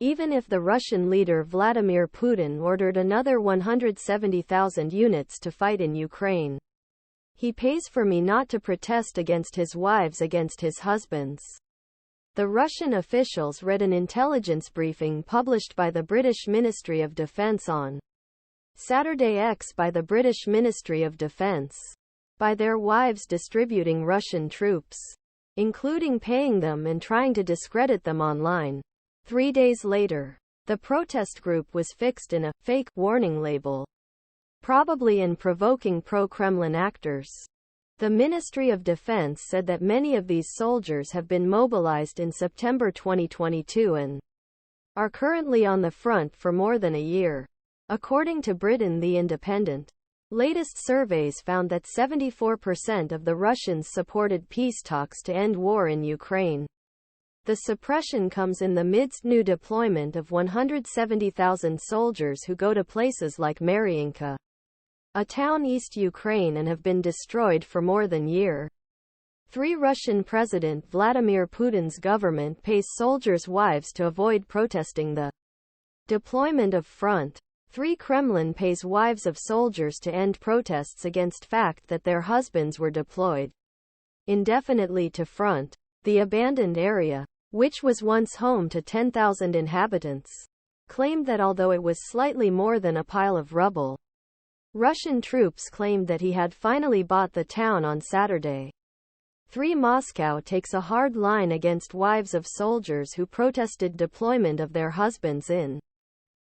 even if the Russian leader Vladimir Putin ordered another 170,000 units to fight in Ukraine. He pays for me not to protest against his wives, against his husbands. The Russian officials read an intelligence briefing published by the British Ministry of Defence on Saturday X by the British Ministry of Defence, by their wives distributing Russian troops, including paying them and trying to discredit them online. 3 days later, the protest group was fixed in a fake warning label, probably in provoking pro-Kremlin actors. The Ministry of Defense said that many of these soldiers have been mobilized in September 2022 and are currently on the front for more than a year. According to Britain The Independent, latest surveys found that 74% of the Russians supported peace talks to end war in Ukraine. The suppression comes in the midst new deployment of 170,000 soldiers who go to places like Maryinka, a town east Ukraine, and have been destroyed for more than a year. Russian President Vladimir Putin's government pays soldiers' wives to avoid protesting the deployment of front. Kremlin pays wives of soldiers to end protests against fact that their husbands were deployed indefinitely to front. The abandoned area, which was once home to 10,000 inhabitants, claimed that although it was slightly more than a pile of rubble, Russian troops claimed that he had finally bought the town on Saturday. Moscow takes a hard line against wives of soldiers who protested deployment of their husbands in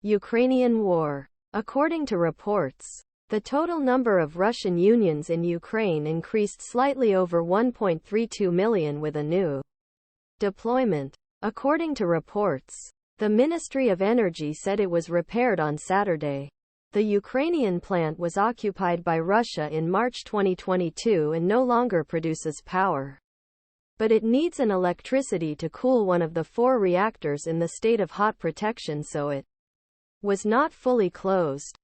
Ukrainian war. According to reports, the total number of Russian unions in Ukraine increased slightly over 1.32 million with a new deployment. According to reports, the Ministry of Energy said it was repaired on Saturday. The Ukrainian plant was occupied by Russia in March 2022 and no longer produces power. But it needs an electricity to cool one of the 4 reactors in the state of hot protection, so it was not fully closed.